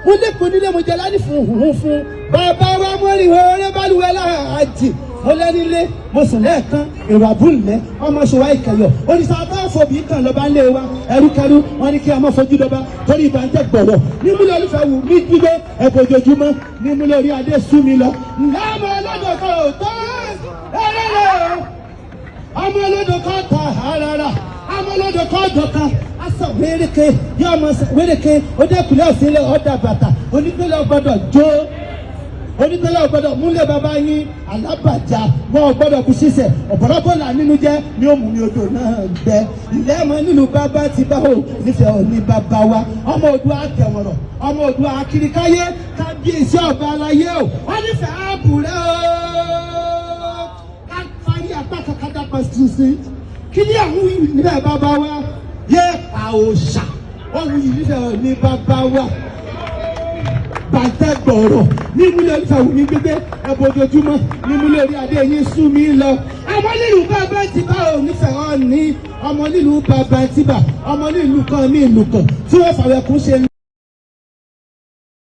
mo lẹ́kọ̀ọ́ nílé mo jẹ láti fún bàbá wa mọ́rin ọ̀rẹ́ bálùwẹ̀ láàjì mo lẹ́nilé mo sùn lẹ́ẹ̀kan èrò àbúlẹ̀ ọmọ ṣòwò ìkẹyọ̀ oníṣàtọ́fọ̀bì kan lọ́ba ń lé wa ẹrúkẹrú wọn ní kí a máa fojú dọ́ba torí ìbá ń tẹ̀ gbọ̀rọ̀ nímúlẹ̀ olùfẹ́ wù mí gbígbé ẹ̀bùn ojoojúmọ́ nímúlẹ̀ orí adé sú mi lọ. ọmọ ọlọ́dọ̀ kan ò tó ẹrẹ́rẹ́ ọmọ ọlọ́dọ̀ kan ta àràrà ọmọ ọlọ́dọ̀ kan dọ̀kan aṣọ wéréke yóò mọ wéréke ó dẹ́kulẹ̀ òsínlẹ̀ ọ̀dà bàtà onípínlẹ̀ ọgbọ́dọ̀ jó onípínlẹ̀ ọgbọ́dọ̀ múlẹ̀ bàbá yín alábàjá wọn ọgbọ́dọ̀ kú sísẹ̀ ọ̀pọ̀lọpọ̀là nínú jẹ́ ní òmù ní odò náà gbẹ ilé ẹ̀mọ́ nínú bàbá ti bá ò nífẹ̀ẹ́ òní bàbá wa ọmọ Oòduà àtẹ̀wọ̀rọ̀ ọmọ Oòduà akirikáyé kábíyèsí ọba aláyé o wọ́n nífẹ̀ẹ́ àbúrẹ́ o ká parí apá kàkàdá pàṣẹ kí ni àwọn nílẹ̀ bàbá wa yẹ àòṣà wọ́n wù yìí nífẹ̀ẹ́ òní bàbá wa bàtẹ́ gbọ̀rọ̀ nímúlẹ̀ ìfàwù ní gbégbé ẹ̀bùn ojoojúmọ́ nímúlẹ̀ orí adé yín sú mi lọ. ọmọ nílùú bàbá ti bá ò nífẹ̀ẹ́ ọ ní ọmọ nílùú bàbá ti bà ọmọ nílùú kan ní ìlú kan tí wọ́n fàwẹ̀ kún ṣe